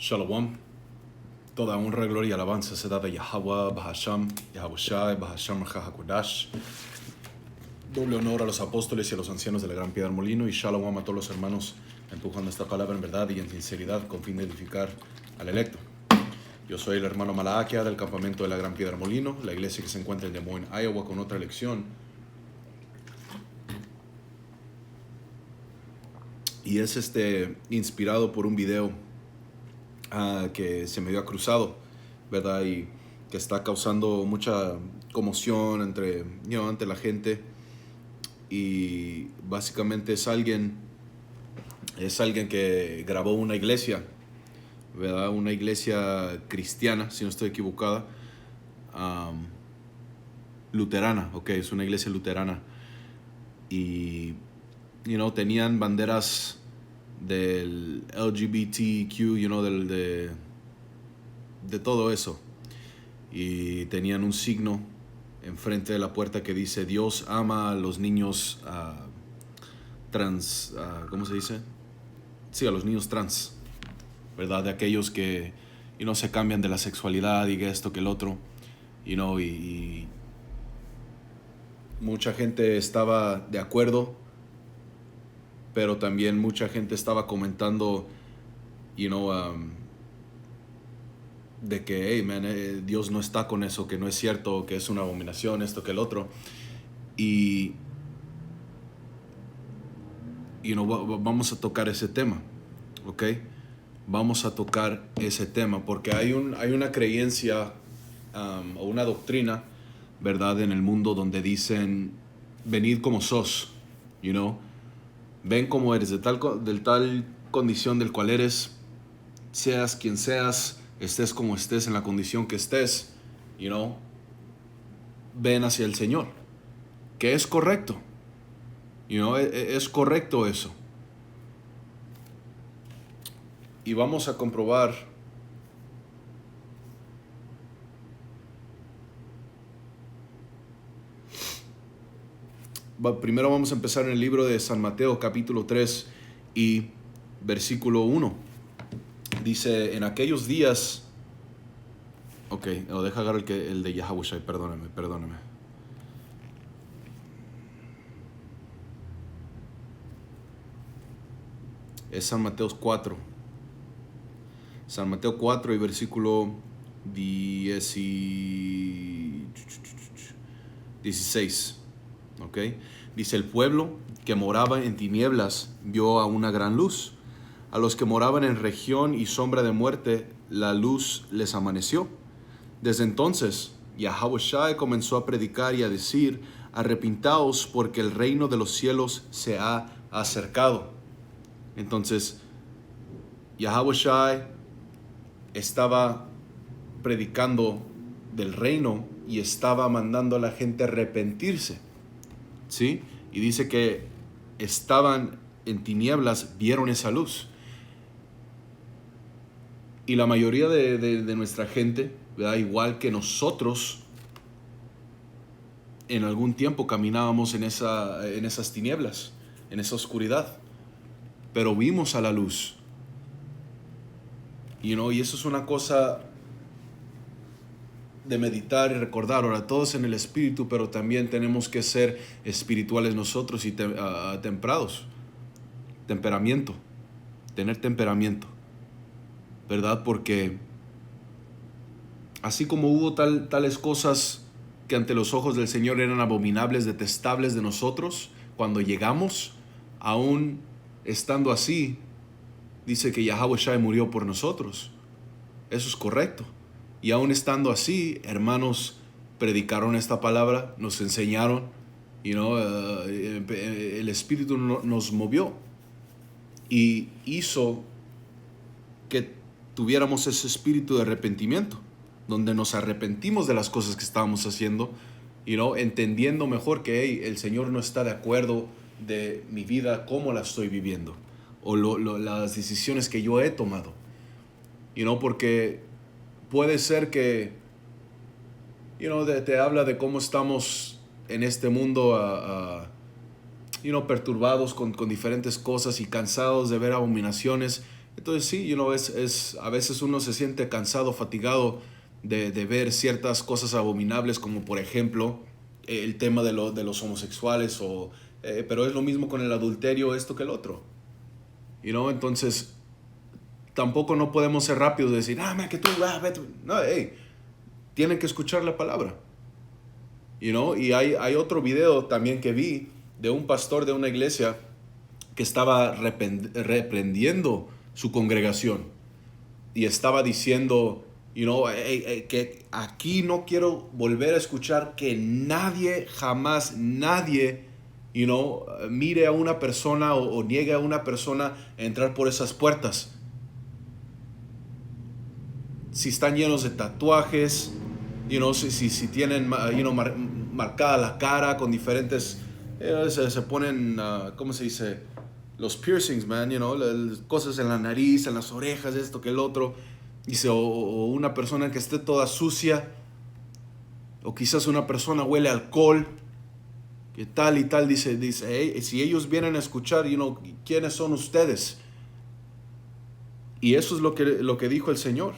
Shalom. Toda honra, gloria y alabanza se da de Yahweh, Bahasham, Yahushai, Bahasham, Hakodash. Doble honor a los apóstoles y a los ancianos de la Gran Piedra del Molino, y Shalom a todos los hermanos empujando esta palabra en verdad y en sinceridad con fin de edificar al electo. Yo soy el hermano Malaakia del campamento de la Gran Piedra del Molino, la iglesia que se encuentra en Des Moines, Iowa, con otra lección. Y es inspirado por un video que se me dio cruzado, ¿verdad? Y que está causando mucha conmoción ante la gente. Y básicamente es alguien que grabó una iglesia, ¿verdad? Una iglesia cristiana, si no estoy equivocada, luterana, ok, es una iglesia luterana. Y, tenían banderas del LGBTQ, de todo eso. Y tenían un signo enfrente de la puerta que dice: Dios ama a los niños trans, ¿cómo se dice? Sí, a los niños trans, ¿verdad? De aquellos que se cambian de la sexualidad y que esto, que el otro, y mucha gente estaba de acuerdo, pero también mucha gente estaba comentando, de que, hey, man, Dios no está con eso, que no es cierto, que es una abominación, esto, que el otro. Y, vamos a tocar ese tema, ¿ok? Vamos a tocar ese tema, porque hay una creencia o una doctrina, ¿verdad?, en el mundo donde dicen: venid como sos, ven como eres, de tal condición del cual eres, seas quien seas, estés como estés, en la condición que estés, ven hacia el Señor, que es correcto, es correcto eso. Y vamos a comprobar primero vamos a empezar en el libro de San Mateo, capítulo 3 y versículo 1. Dice: en aquellos días... Ok, deja agarrar el de Yahushai, perdóname. Es San Mateo 4. San Mateo 4 y versículo 16. Ok, dice: el pueblo que moraba en tinieblas vio a una gran luz. A los que moraban en región y sombra de muerte, la luz les amaneció. Desde entonces, Yahushua comenzó a predicar y a decir: arrepintaos, porque el reino de los cielos se ha acercado. Entonces, Yahushua estaba predicando del reino y estaba mandando a la gente a arrepentirse, ¿sí? Y dice que estaban en tinieblas, vieron esa luz. Y la mayoría de nuestra gente, ¿verdad?, igual que nosotros, en algún tiempo caminábamos en esas tinieblas, en esa oscuridad, pero vimos a la luz. Y eso es una cosa de meditar y recordar. Ahora, todos en el espíritu, pero también tenemos que ser espirituales nosotros y temprados. Tener temperamento, ¿verdad? Porque así como hubo tales cosas que ante los ojos del Señor eran abominables, detestables de nosotros, cuando llegamos, aún estando así, dice que Yahushua murió por nosotros. Eso es correcto. Y aún estando así, hermanos predicaron esta palabra, nos enseñaron, el Espíritu nos movió y hizo que tuviéramos ese espíritu de arrepentimiento, donde nos arrepentimos de las cosas que estábamos haciendo, entendiendo mejor que, hey, el Señor no está de acuerdo de mi vida, cómo la estoy viviendo, o las decisiones que yo he tomado, porque puede ser que, te habla de cómo estamos en este mundo, perturbados con diferentes cosas y cansados de ver abominaciones, Entonces sí, a veces uno se siente cansado, fatigado de ver ciertas cosas abominables, como por ejemplo el tema de los homosexuales, pero es lo mismo con el adulterio, esto que el otro. Entonces tampoco no podemos ser rápidos de decir, man, que tú, vete. No, hey, tienen que escuchar la palabra. Y hay otro video también que vi de un pastor de una iglesia que estaba reprendiendo su congregación y estaba diciendo, que aquí no quiero volver a escuchar que nadie, jamás nadie, mire a una persona o niegue a una persona a entrar por esas puertas. Si están llenos de tatuajes, si tienen, marcada la cara con diferentes, se ponen, ¿cómo se dice? Los piercings, man, las cosas en la nariz, en las orejas, esto que el otro. Dice, o una persona que esté toda sucia, o quizás una persona huele a alcohol, que tal y tal, dice, hey, si ellos vienen a escuchar, ¿quiénes son ustedes? Y eso es lo que dijo el Señor.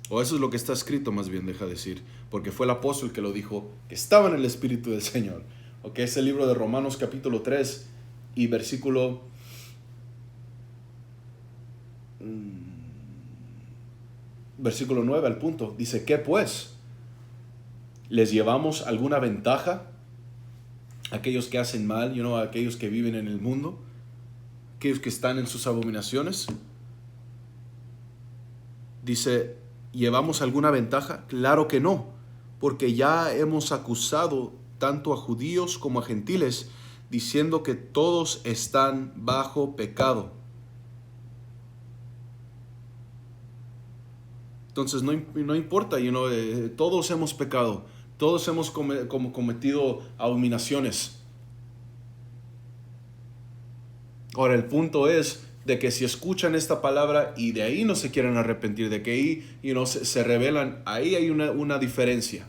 O eso es lo que está escrito, más bien, deja decir, porque fue el apóstol que lo dijo, que estaba en el Espíritu del Señor. Ok, es el libro de Romanos capítulo 3 y versículo 9 al punto. Dice, ¿qué pues? ¿Les llevamos alguna ventaja? Aquellos que hacen mal, aquellos que viven en el mundo, aquellos que están en sus abominaciones. Dice, ¿llevamos alguna ventaja? Claro que no, porque ya hemos acusado tanto a judíos como a gentiles, diciendo que todos están bajo pecado. Entonces no importa, todos hemos pecado, todos hemos cometido abominaciones. Ahora el punto es de que si escuchan esta palabra y de ahí no se quieren arrepentir, de que ahí se rebelan, ahí hay una diferencia.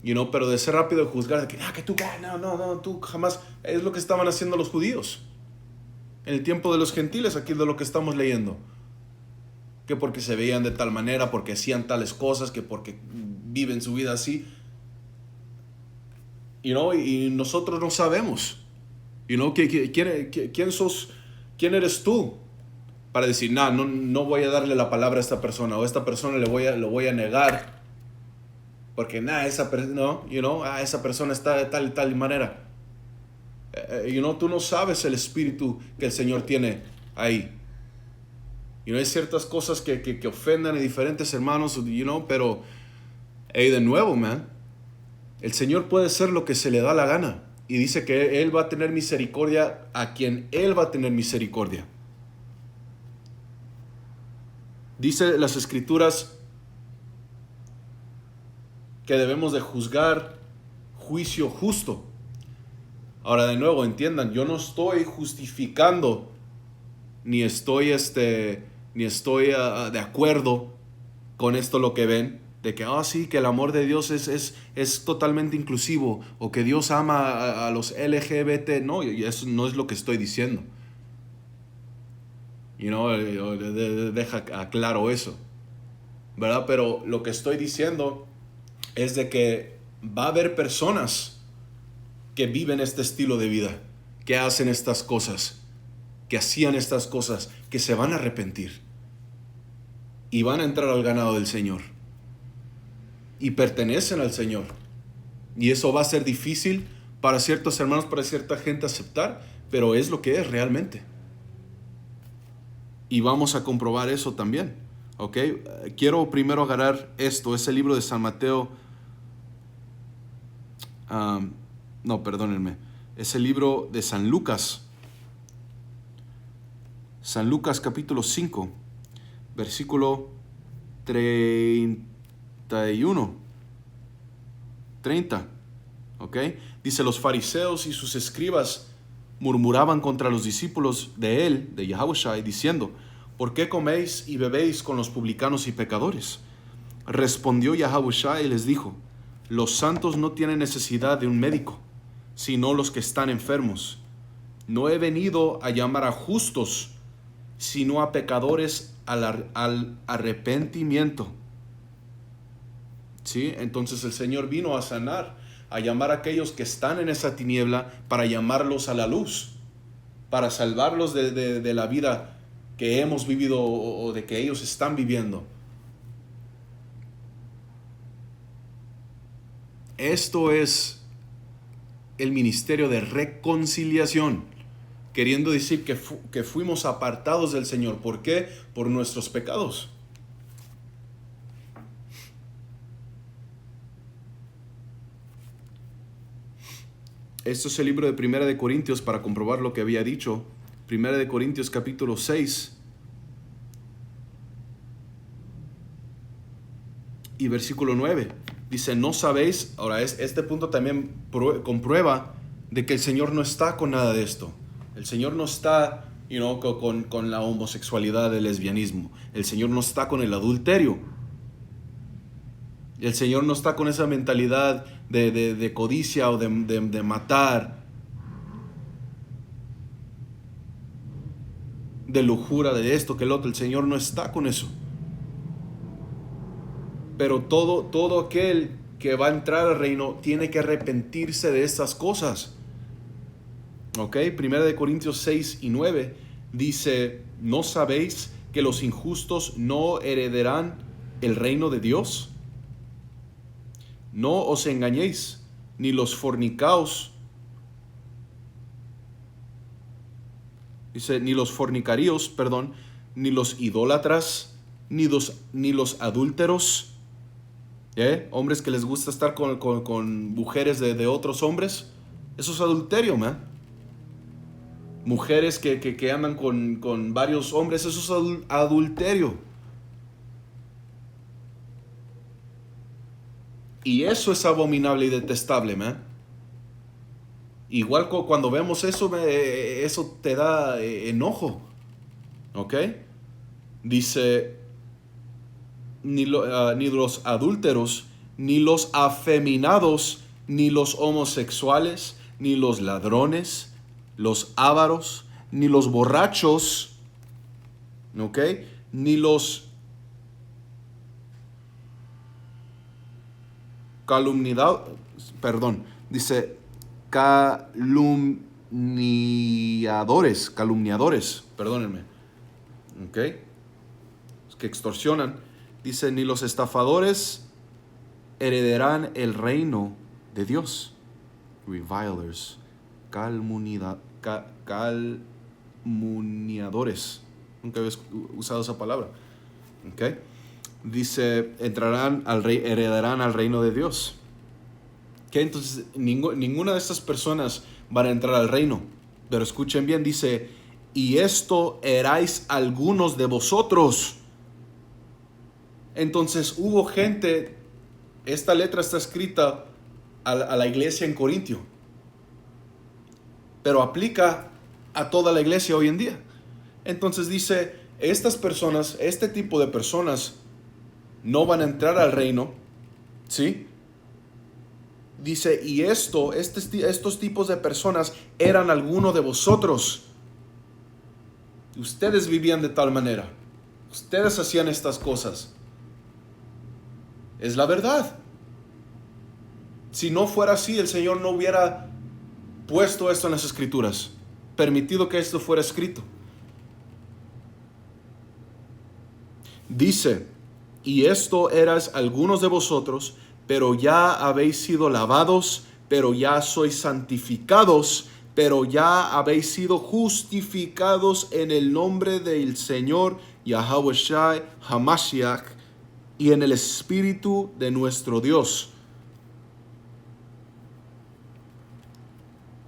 Pero de ser rápido de juzgar, de que tú, no, tú jamás, es lo que estaban haciendo los judíos. En el tiempo de los gentiles, aquí de lo que estamos leyendo. Que porque se veían de tal manera, porque hacían tales cosas, que porque viven su vida así. Y nosotros no sabemos. ¿Quién sos? ¿Quién eres tú para decir, no voy a darle la palabra a esta persona, o a esta persona lo voy a negar? Porque esa persona está de tal y tal manera. Tú no sabes el espíritu que el Señor tiene ahí. Hay ciertas cosas que ofendan a diferentes hermanos, pero de nuevo, man, el Señor puede hacer lo que se le da la gana. Y dice que Él va a tener misericordia a quien Él va a tener misericordia. Dice las Escrituras que debemos de juzgar juicio justo. Ahora de nuevo, entiendan, yo no estoy justificando ni estoy de acuerdo con esto lo que ven, de que sí, que el amor de Dios es totalmente inclusivo, o que Dios ama a los LGBT. No, y eso no es lo que estoy diciendo. Deja claro eso, ¿verdad? Pero lo que estoy diciendo es de que va a haber personas que viven este estilo de vida, que hacen estas cosas, que hacían estas cosas, que se van a arrepentir y van a entrar al ganado del Señor y pertenecen al Señor. Y eso va a ser difícil para ciertos hermanos, para cierta gente aceptar, pero es lo que es realmente. Y vamos a comprobar eso también, ¿ok? Quiero primero agarrar esto, ese libro de San Mateo. Perdónenme. Es el libro de San Lucas. San Lucas capítulo 5, versículo 30, ¿ok? Dice, los fariseos y sus escribas murmuraban contra los discípulos de él, de Yahushua, diciendo, ¿por qué coméis y bebéis con los publicanos y pecadores? Respondió Yahushua y les dijo, los santos no tienen necesidad de un médico, sino los que están enfermos. No he venido a llamar a justos, sino a pecadores al arrepentimiento. ¿Sí? Entonces el Señor vino a sanar, a llamar a aquellos que están en esa tiniebla, para llamarlos a la luz, para salvarlos de la vida que hemos vivido o de que ellos están viviendo. Esto es el ministerio de reconciliación, queriendo decir que fuimos apartados del Señor. ¿Por qué? Por nuestros pecados. Esto es el libro de Primera de Corintios para comprobar lo que había dicho. Primera de Corintios capítulo 6 y versículo 9. Dice, ¿no sabéis? Ahora, este punto también comprueba de que el Señor no está con nada de esto. El Señor no está con la homosexualidad, el lesbianismo. El Señor no está con el adulterio. El Señor no está con esa mentalidad de codicia o de matar, de lujuria, de esto, que el otro. El Señor no está con eso. Pero todo aquel que va a entrar al reino tiene que arrepentirse de estas cosas. ¿Ok? Primera de Corintios 6 y 9 dice, ¿no sabéis que los injustos no heredarán el reino de Dios? No os engañéis, ni los fornicaos, dice, ni los fornicarios, ni los idólatras, ni los adúlteros, hombres que les gusta estar con mujeres de otros hombres. Eso es adulterio, man. Mujeres que andan con varios hombres, eso es adulterio. Y eso es abominable y detestable, man. Igual cuando vemos eso, eso te da enojo. ¿Ok? Dice, ni los adúlteros, ni los afeminados, ni los homosexuales, ni los ladrones, los ávaros, ni los borrachos, ¿ok? Ni los calumniadores, perdónenme, ¿ok? Los que extorsionan. Dice, ni los estafadores heredarán el reino de Dios. Revilers, calumniadores. Nunca había usado esa palabra. ¿Ok? Dice, heredarán al reino de Dios. ¿Ok? Entonces, ninguna de estas personas van a entrar al reino. Pero escuchen bien, dice, y esto erais algunos de vosotros. Entonces hubo gente, esta letra está escrita a la iglesia en Corintio, pero aplica a toda la iglesia hoy en día. Entonces dice, estas personas, este tipo de personas no van a entrar al reino, ¿sí? Dice, y estos tipos de personas eran algunos de vosotros. Ustedes vivían de tal manera, ustedes hacían estas cosas. Es la verdad. Si no fuera así, el Señor no hubiera puesto esto en las Escrituras, permitido que esto fuera escrito. Dice, y esto eras algunos de vosotros, pero ya habéis sido lavados, pero ya sois santificados, pero ya habéis sido justificados en el nombre del Señor Yahawashi Hamashiach y en el Espíritu de nuestro Dios.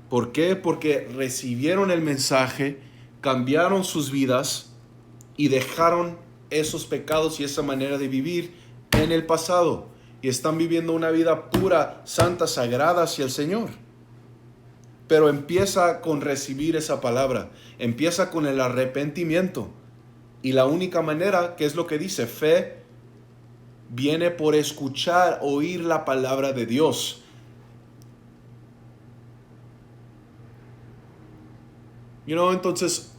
¿Por qué? Porque recibieron el mensaje, cambiaron sus vidas y dejaron esos pecados y esa manera de vivir en el pasado. Y están viviendo una vida pura, santa, sagrada hacia el Señor. Pero empieza con recibir esa palabra. Empieza con el arrepentimiento. Y la única manera, que es lo que dice, fe viene por escuchar, oír la palabra de Dios. Entonces,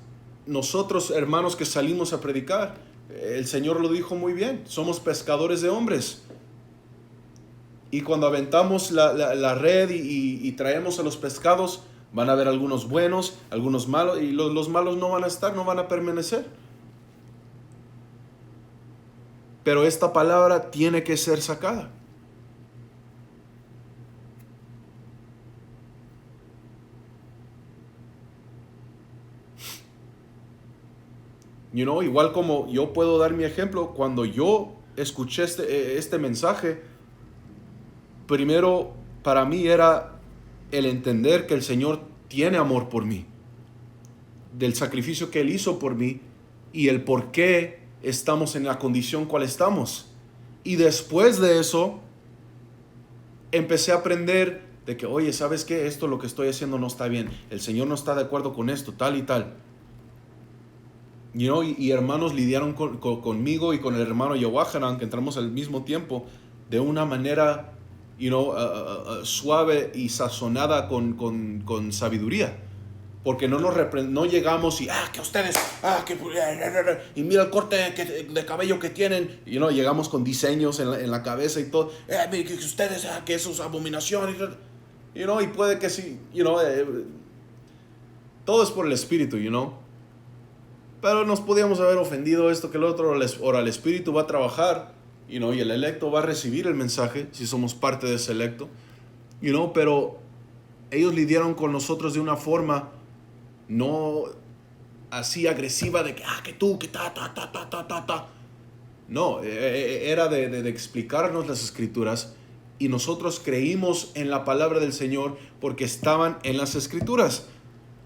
nosotros, hermanos que salimos a predicar, el Señor lo dijo muy bien, somos pescadores de hombres. Y cuando aventamos la red y traemos a los pescados, van a haber algunos buenos, algunos malos, y los malos no van a estar, no van a permanecer. Pero esta palabra tiene que ser sacada. Igual como yo puedo dar mi ejemplo, cuando yo escuché este mensaje, primero para mí era el entender que el Señor tiene amor por mí, del sacrificio que Él hizo por mí y el por qué estamos en la condición cual estamos. Y después de eso, empecé a aprender de que, oye, ¿sabes qué? Esto lo que estoy haciendo no está bien. El Señor no está de acuerdo con esto, tal y tal. Y hermanos lidiaron conmigo y con el hermano Yohanan, que entramos al mismo tiempo, de una manera, suave y sazonada con sabiduría. Porque no llegamos y, que ustedes, y mira el corte de cabello que tienen. Llegamos con diseños en la cabeza y todo. Que ustedes, que eso es abominación. Y puede que sí, todo es por el espíritu, Pero nos podíamos haber ofendido esto que el otro. Ahora el espíritu va a trabajar, y el electo va a recibir el mensaje, si somos parte de ese electo. Pero ellos lidiaron con nosotros de una forma no así agresiva de que tú, que ta. No, era de explicarnos las escrituras, y nosotros creímos en la palabra del Señor porque estaban en las escrituras.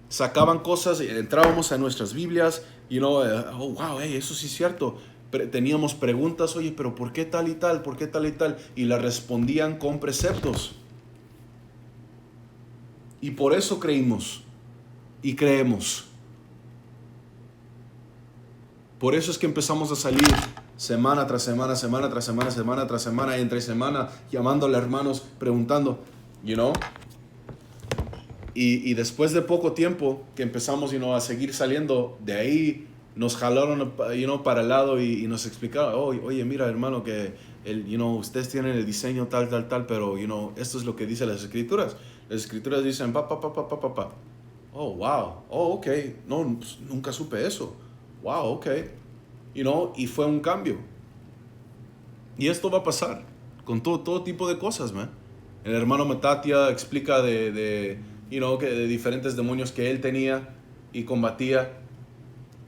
Sacaban cosas, entrábamos a nuestras Biblias, wow, eso sí es cierto. Teníamos preguntas, oye, pero ¿por qué tal y tal? ¿Por qué tal y tal? Y las respondían con preceptos. Y por eso creímos y creemos. Por eso es que empezamos a salir semana tras semana, semana tras semana, semana tras semana, entre semana, llamándole a hermanos, preguntando, Y después de poco tiempo que empezamos, a seguir saliendo, de ahí nos jalaron, para el lado y nos explicaron, oye, mira, hermano, que ustedes tienen el diseño tal, pero, esto es lo que dicen las escrituras. Las escrituras dicen, pa. Oh, wow. Oh, ok. No, pues, nunca supe eso. Wow, ok. Y fue un cambio. Y esto va a pasar con todo tipo de cosas, man. El hermano Matatia explica que de diferentes demonios que él tenía y combatía.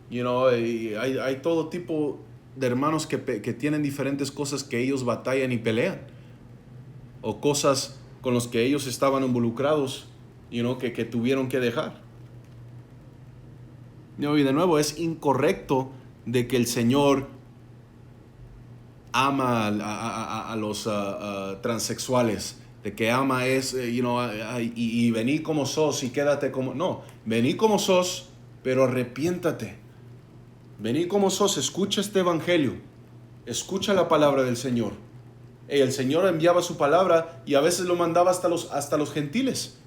Y hay todo tipo de hermanos que tienen diferentes cosas que ellos batallan y pelean. O cosas con las que ellos estaban involucrados, que tuvieron que dejar. Y de nuevo, es incorrecto de que el Señor ama a los transexuales, de que ama y vení como sos y quédate como... No, vení como sos, pero arrepiéntate. Vení como sos, escucha este evangelio, escucha la palabra del Señor. El Señor enviaba su palabra y a veces lo mandaba hasta los gentiles,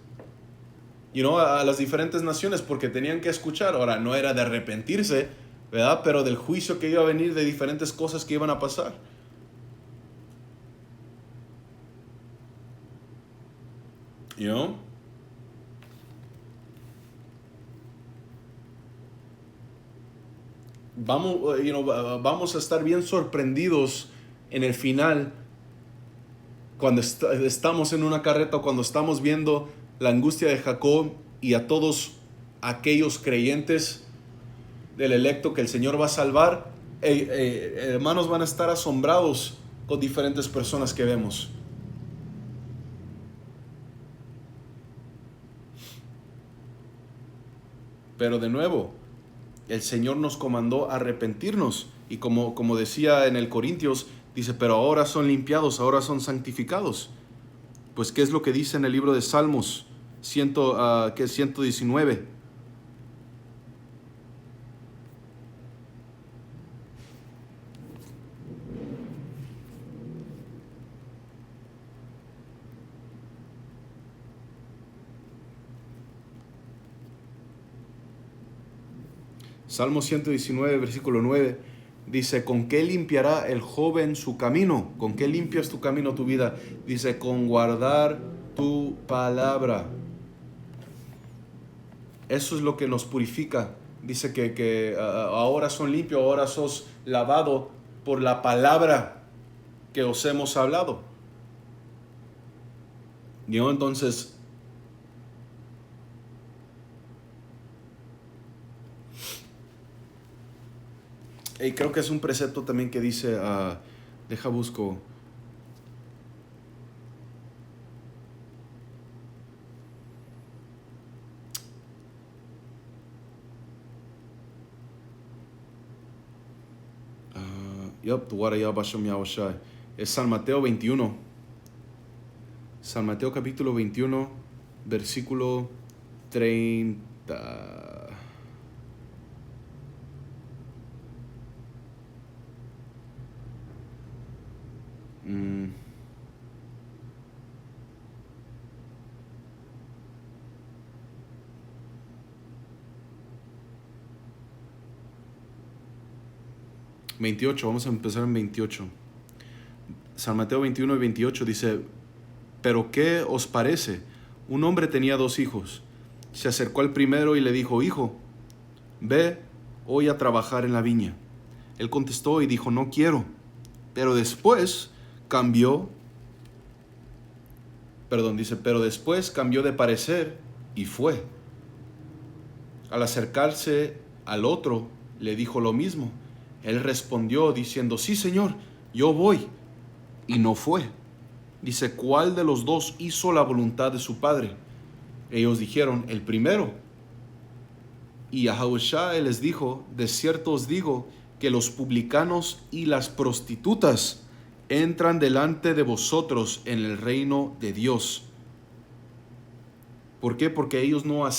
a las diferentes naciones, porque tenían que escuchar. Ahora, no era de arrepentirse, ¿verdad? Pero del juicio que iba a venir, de diferentes cosas que iban a pasar. Vamos a estar bien sorprendidos en el final, cuando estamos en una carreta, cuando estamos viendo la angustia de Jacob y a todos aquellos creyentes del electo que el Señor va a salvar. Hermanos, van a estar asombrados con diferentes personas que vemos. Pero de nuevo, el Señor nos comandó a arrepentirnos. Y como decía en el Corintios, dice, pero ahora son limpiados, ahora son santificados. Pues, ¿qué es lo que dice en el libro de Salmos 119? Salmo 119, versículo 9, dice, ¿con qué limpiará el joven su camino? ¿Con qué limpias tu camino, tu vida? Dice, con guardar tu palabra. Eso es lo que nos purifica. Dice que ahora son limpios, ahora sos lavado por la palabra que os hemos hablado. Yo entonces, y creo que es un precepto también que dice, deja busco. Es San Mateo 21. San Mateo capítulo 21, versículo 30. Mm. Vamos a empezar en 28. San Mateo 21 y 28 dice, ¿pero qué os parece? Un hombre tenía 2 hijos. Se acercó al primero y le dijo, hijo, ve hoy a trabajar en la viña. Él contestó y dijo, no quiero. Pero después cambió de parecer y fue. Al acercarse al otro, le dijo lo mismo. Él respondió diciendo, sí, Señor, yo voy. Y no fue. Dice, ¿cuál de los 2 hizo la voluntad de su padre? Ellos dijeron, el primero. Y Yahushua les dijo, de cierto os digo, que los publicanos y las prostitutas entran delante de vosotros en el reino de Dios. ¿Por qué? Porque ellos no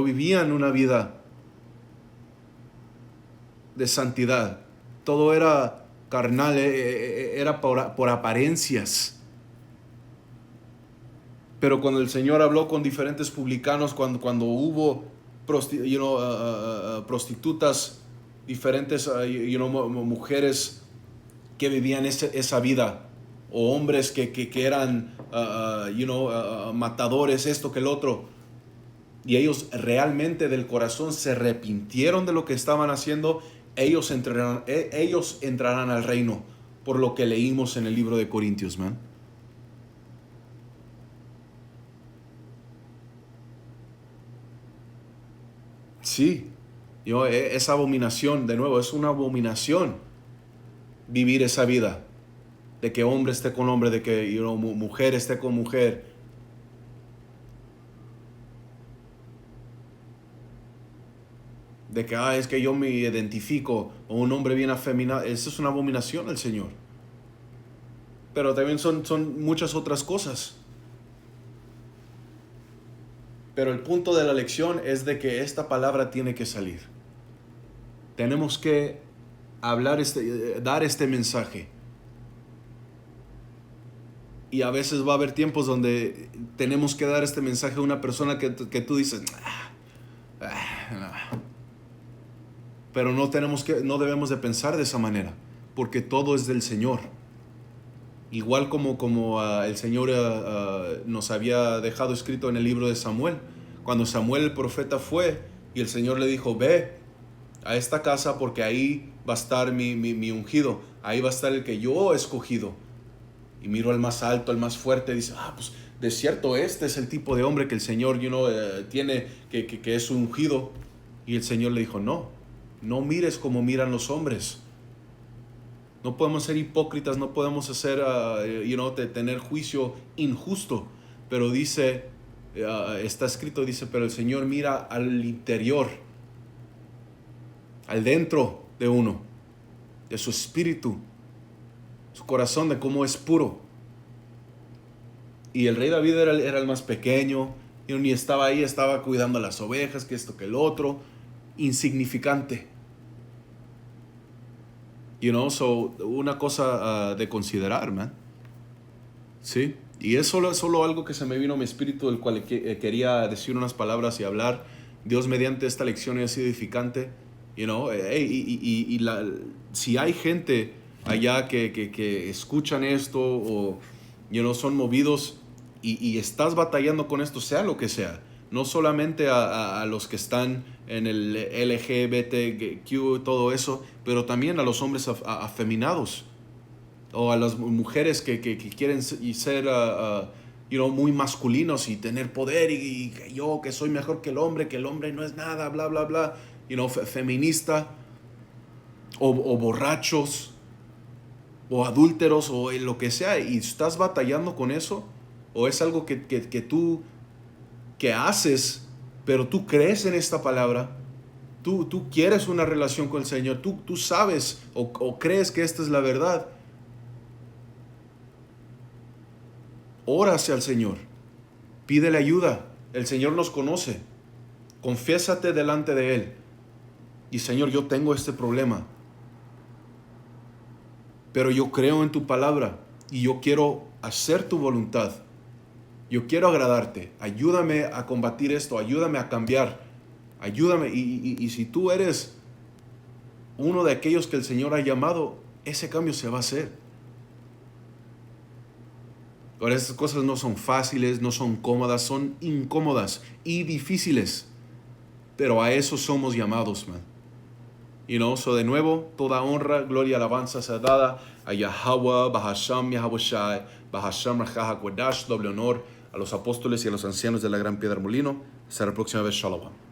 vivían una vida de santidad. Todo era carnal, era por apariencias. Pero cuando el Señor habló con diferentes publicanos, cuando hubo prostitutas, diferentes mujeres que vivían esa vida, o hombres que eran matadores, esto que el otro, y ellos realmente del corazón se arrepintieron de lo que estaban haciendo, ellos entrarán al reino, por lo que leímos en el libro de Corintios, man. Sí, esa abominación, de nuevo, es una abominación vivir esa vida, de que hombre esté con hombre, de que mujer esté con mujer. De que es que yo me identifico o un hombre bien afeminado. Eso es una abominación al Señor. Pero también son muchas otras cosas. Pero el punto de la lección es de que esta palabra tiene que salir. Tenemos que dar este mensaje. Y a veces va a haber tiempos donde tenemos que dar este mensaje a una persona que tú dices, no. Pero no debemos de pensar de esa manera, porque todo es del Señor. Igual como el Señor nos había dejado escrito en el libro de Samuel. Cuando Samuel el profeta fue y el Señor le dijo, ve a esta casa porque ahí va a estar mi ungido, ahí va a estar el que yo he escogido. Y miro al más alto, al más fuerte, dice, pues de cierto este es el tipo de hombre que el Señor tiene, que es ungido. Y el Señor le dijo, no mires como miran los hombres. No podemos ser hipócritas, no podemos hacer, tener juicio injusto. Pero dice, está escrito, dice, pero el Señor mira al interior, al dentro de uno, de su espíritu, su corazón, de cómo es puro. Y el rey David era el más pequeño, ni estaba ahí, estaba cuidando a las ovejas, que esto, que el otro, insignificante. Una cosa de considerar, man. Sí, y es solo algo que se me vino a mi espíritu, del cual quería decir unas palabras y hablar. Dios mediante esta lección haya sido edificante. Si hay gente allá que escuchan esto o son movidos y estás batallando con esto, sea lo que sea, no solamente a los que están en el LGBTQ, todo eso, pero también a los hombres afeminados o a las mujeres que quieren ser muy masculinos y tener poder y yo que soy mejor que el hombre no es nada, bla, bla, bla, feminista o borrachos o adúlteros o lo que sea, y estás batallando con eso, o es algo que tú que haces, pero tú crees en esta palabra, tú quieres una relación con el Señor, tú sabes o crees que esta es la verdad, ora hacia el Señor, pídele ayuda, el Señor nos conoce, confiésate delante de Él, y Señor, yo tengo este problema, pero yo creo en tu palabra, y yo quiero hacer tu voluntad, yo quiero agradarte, ayúdame a combatir esto, ayúdame a cambiar, ayúdame, y si tú eres uno de aquellos que el Señor ha llamado, ese cambio se va a hacer. Ahora, estas cosas no son fáciles, no son cómodas, son incómodas y difíciles, pero a eso somos llamados, man. So de nuevo, toda honra, gloria, alabanza sea dada a Yahweh, Bahasham, Yahweh Shai, Bahasham, Raja Kodash, doble honor a los apóstoles y a los ancianos de la Gran Piedra Molino. Hasta la próxima vez, Shalom.